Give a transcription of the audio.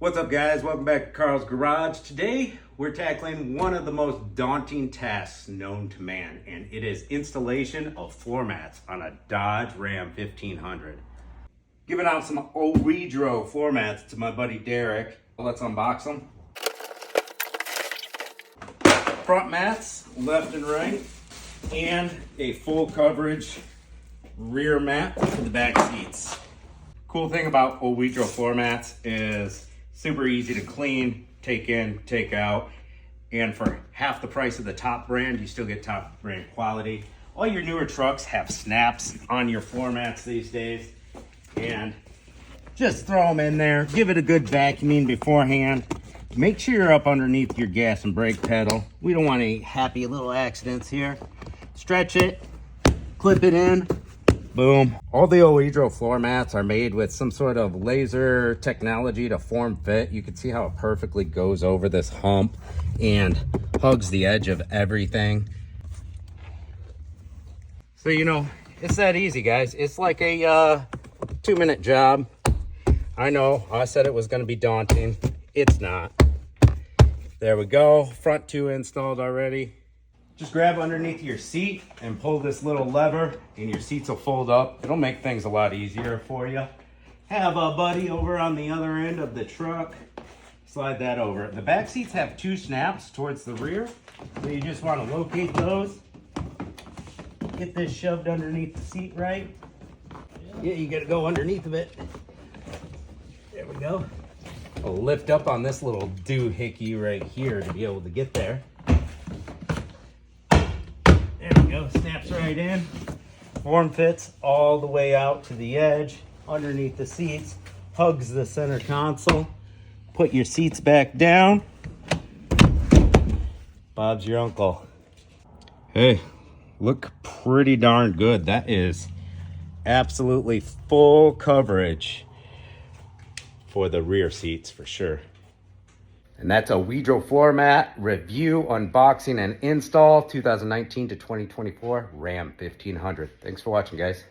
What's up, guys? Welcome back to Carl's Garage. Today we're tackling one of the most daunting tasks known to man, and it is installation of floor mats on a Dodge Ram 1500. Giving out some OEDRO floor mats to my buddy Derek. Let's unbox them. Front mats, left and right, and a full coverage rear mat for the back seats. Cool thing about OEDRO floor mats is super easy to clean, take in, take out, and for half the price of the top brand, you still get top brand quality. All your newer trucks have snaps on your floor mats these days, and just throw them in there, give it a good vacuuming beforehand. Make sure you're up underneath your gas and brake pedal. We don't want any happy little accidents here. Stretch it, clip it in, boom. All the OEDRO floor mats are made with some sort of laser technology to form fit. You can see how it perfectly goes over this hump and hugs the edge of everything. So, you know, it's that easy, guys. It's like a 2-minute job. I know, I said it was gonna be daunting. It's not. There we go, front two installed already. Just grab underneath your seat and pull this little lever and your seats will fold up. It'll make things a lot easier for you. Have a buddy over on the other end of the truck. Slide that over. The back seats have 2 snaps towards the rear. So you just want to locate those. Get this shoved underneath the seat right. Yeah, you gotta go underneath of it. There we go. I'll lift up on this little doohickey right here to be able to get there. There we go, snaps right in. Form fits all the way out to the edge, underneath the seats, hugs the center console. Put your seats back down. Bob's your uncle. Hey, look pretty darn good. That is absolutely full coverage for the rear seats for sure. And that's a OEDRO floor mat review, unboxing, and install 2019 to 2024 Ram 1500. Thanks for watching, guys.